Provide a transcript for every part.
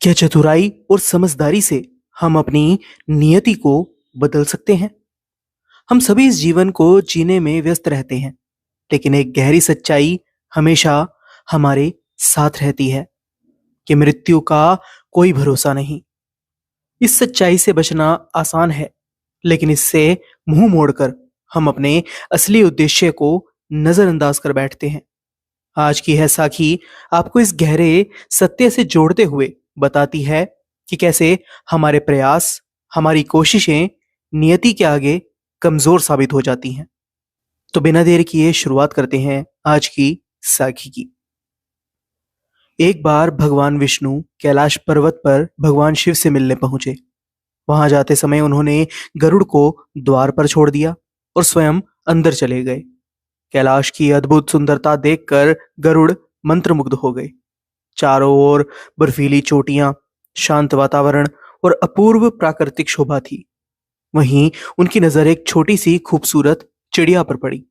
क्या चतुराई और समझदारी से हम अपनी नियति को बदल सकते हैं? हम सभी इस जीवन को जीने में व्यस्त रहते हैं, लेकिन एक गहरी सच्चाई हमेशा हमारे साथ रहती है कि मृत्यु का कोई भरोसा नहीं। इस सच्चाई से बचना आसान है, लेकिन इससे मुंह मोड़कर हम अपने असली उद्देश्य को नजरअंदाज कर बैठते हैं। आज की यह साखी आपको इस गहरे सत्य से जोड़ते हुए बताती है कि कैसे हमारे प्रयास, हमारी कोशिशें नियति के आगे कमजोर साबित हो जाती हैं। तो बिना देर किए शुरुआत करते हैं आज की साखी की। एक बार भगवान विष्णु कैलाश पर्वत पर भगवान शिव से मिलने पहुंचे। वहां जाते समय उन्होंने गरुड़ को द्वार पर छोड़ दिया और स्वयं अंदर चले गए। कैलाश की अद्भुत सुंदरता देखकर गरुड़ मंत्रमुग्ध हो गए। चारों ओर बर्फीली चोटियां, शांत वातावरण और अपूर्व प्राकृतिक शोभा थी। वहीं उनकी नजर एक छोटी सी खूबसूरत चिड़िया पर पड़ी।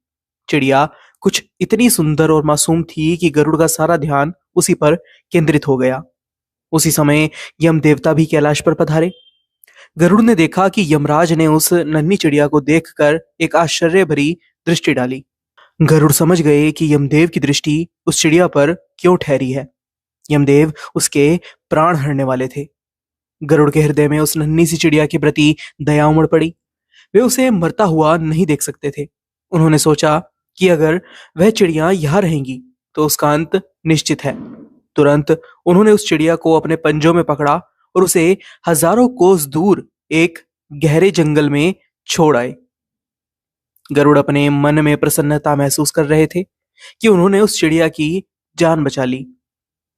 चिड़िया कुछ इतनी सुंदर और मासूम थी कि गरुड़ का सारा ध्यान उसी पर केंद्रित हो गया। उसी समय यम देवता भी कैलाश पर पधारे। गरुड़ ने देखा कि यमराज ने उस नन्ही चिड़िया को देखकर एक आश्चर्य भरी दृष्टि डाली। गरुड़ समझ गए कि यमदेव की दृष्टि उस चिड़िया पर क्यों ठहरी है। यमदेव उसके प्राण हरने वाले थे। गरुड़ के हृदय में उस नन्ही सी चिड़िया के प्रति दया उमड़ पड़ी। वे उसे मरता हुआ नहीं देख सकते थे। उन्होंने सोचा कि अगर वह चिड़िया यहाँ रहेंगी तो उसका अंत निश्चित है। तुरंत उन्होंने उस चिड़िया को अपने पंजों में पकड़ा और उसे हजारों कोस दूर एक गहरे जंगल में छोड़ आए। गरुड़ अपने मन में प्रसन्नता महसूस कर रहे थे कि उन्होंने उस चिड़िया की जान बचा ली।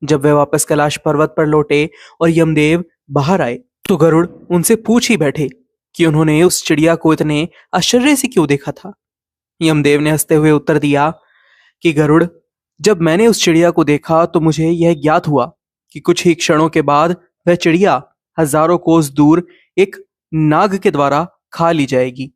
जब वे वापस कैलाश पर्वत पर लौटे और यमदेव बाहर आए तो गरुड़ उनसे पूछ ही बैठे कि उन्होंने उस चिड़िया को इतने आश्चर्य से क्यों देखा था। यमदेव ने हंसते हुए उत्तर दिया कि गरुड़, जब मैंने उस चिड़िया को देखा तो मुझे यह ज्ञात हुआ कि कुछ ही क्षणों के बाद वह चिड़िया हजारों कोस दूर एक नाग के द्वारा खा ली जाएगी।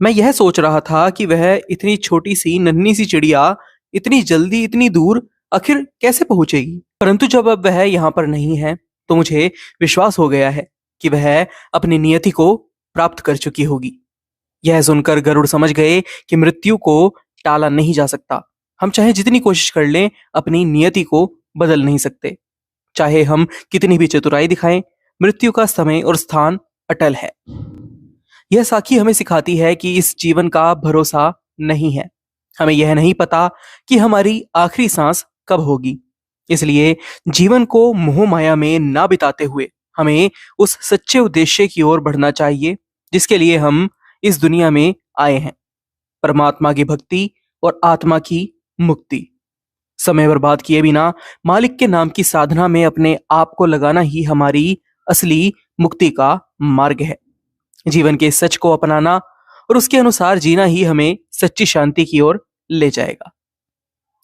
मैं यह सोच रहा था कि वह इतनी छोटी सी नन्ही सी चिड़िया इतनी जल्दी इतनी दूर आखिर कैसे पहुंचेगी, परंतु जब अब वह यहाँ पर नहीं है तो मुझे विश्वास हो गया है कि वह अपनी नियति को प्राप्त कर चुकी होगी। यह सुनकर गरुड़ समझ गए कि मृत्यु को टाला नहीं जा सकता। हम चाहे जितनी कोशिश कर लें, अपनी नियति को बदल नहीं सकते। चाहे हम कितनी भी चतुराई दिखाएं, मृत्यु का समय और स्थान अटल है। यह साखी हमें सिखाती है कि इस जीवन का भरोसा नहीं है। हमें यह नहीं पता कि हमारी आखिरी सांस कब होगी। इसलिए जीवन को मोह माया में ना बिताते हुए हमें उस सच्चे उद्देश्य की ओर बढ़ना चाहिए जिसके लिए हम इस दुनिया में आए हैं, परमात्मा की भक्ति और आत्मा की मुक्ति। समय बर्बाद किए बिना मालिक के नाम की साधना में अपने आप को लगाना ही हमारी असली मुक्ति का मार्ग है। जीवन के सच को अपनाना और उसके अनुसार जीना ही हमें सच्ची शांति की ओर ले जाएगा।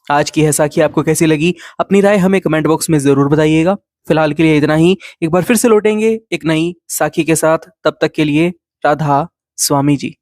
आज की यह साखी आपको कैसी लगी, अपनी राय हमें कमेंट बॉक्स में जरूर बताइएगा। फिलहाल के लिए इतना ही। एक बार फिर से लौटेंगे एक नई साखी के साथ। तब तक के लिए राधा स्वामी जी।